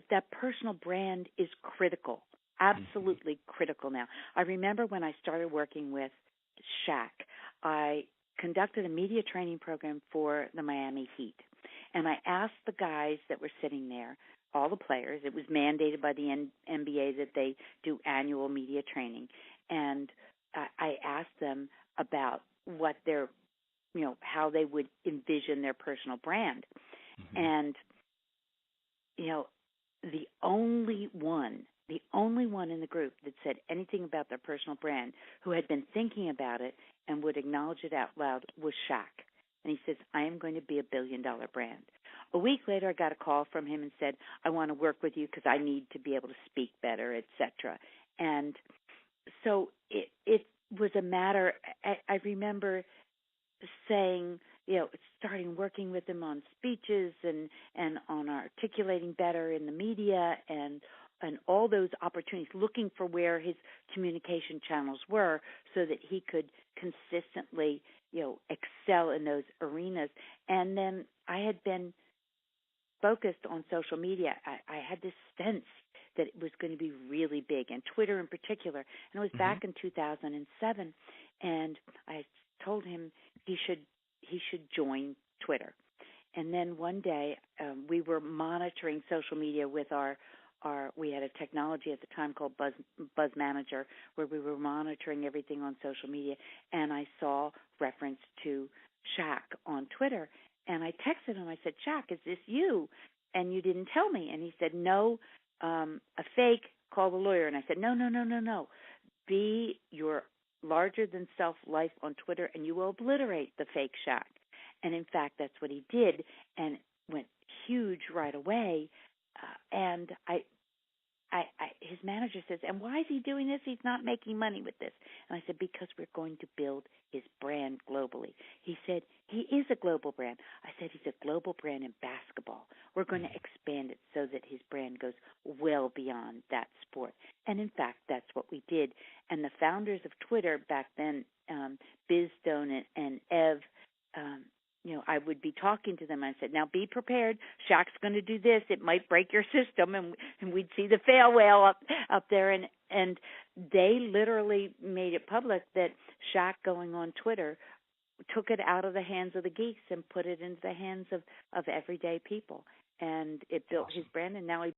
that personal brand is critical, absolutely critical now. I remember when I started working with Shaq, I conducted a media training program for the Miami Heat. And I asked the guys that were sitting there, all the players, it was mandated by the NBA that they do annual media training. And I asked them about what their, how they would envision their personal brand. And, the only one in the group that said anything about their personal brand, who had been thinking about it and would acknowledge it out loud, was Shaq. And he says, I am going to be $1 billion brand. A week later, I got a call from him and said, I want to work with you because I need to be able to speak better, etc. And so it was a matter, I remember saying, starting working with him on speeches and on articulating better in the media and all those opportunities, looking for where his communication channels were so that he could consistently, excel in those arenas. And then I had been focused on social media. I had this sense that it was going to be really big, and Twitter in particular. And it was back in 2007, and I told him he should join Twitter. And then one day we were monitoring social media with we had a technology at the time called Buzz Manager, where we were monitoring everything on social media, and I saw reference to Shaq on Twitter, and I texted him. I said, Shaq, is this you? And you didn't tell me. And he said, no, a fake, call the lawyer. And I said, no. Be your larger-than-self life on Twitter, and you will obliterate the fake Shaq. And, in fact, that's what he did, and went huge right away. And his manager says, and why is he doing this? He's not making money with this. And I said, because we're going to build his brand globally. He said, he is a global brand. I said, he's a global brand in basketball. We're going to expand it so that his brand goes well beyond that sport. And, in fact, that's what we did. And the founders of Twitter back then, Biz Stone and Ev, I would be talking to them. I said, now be prepared. Shaq's going to do this. It might break your system. And we'd see the fail whale up there. And they literally made it public that Shaq going on Twitter took it out of the hands of the geeks and put it into the hands of everyday people. And it built his brand, and now he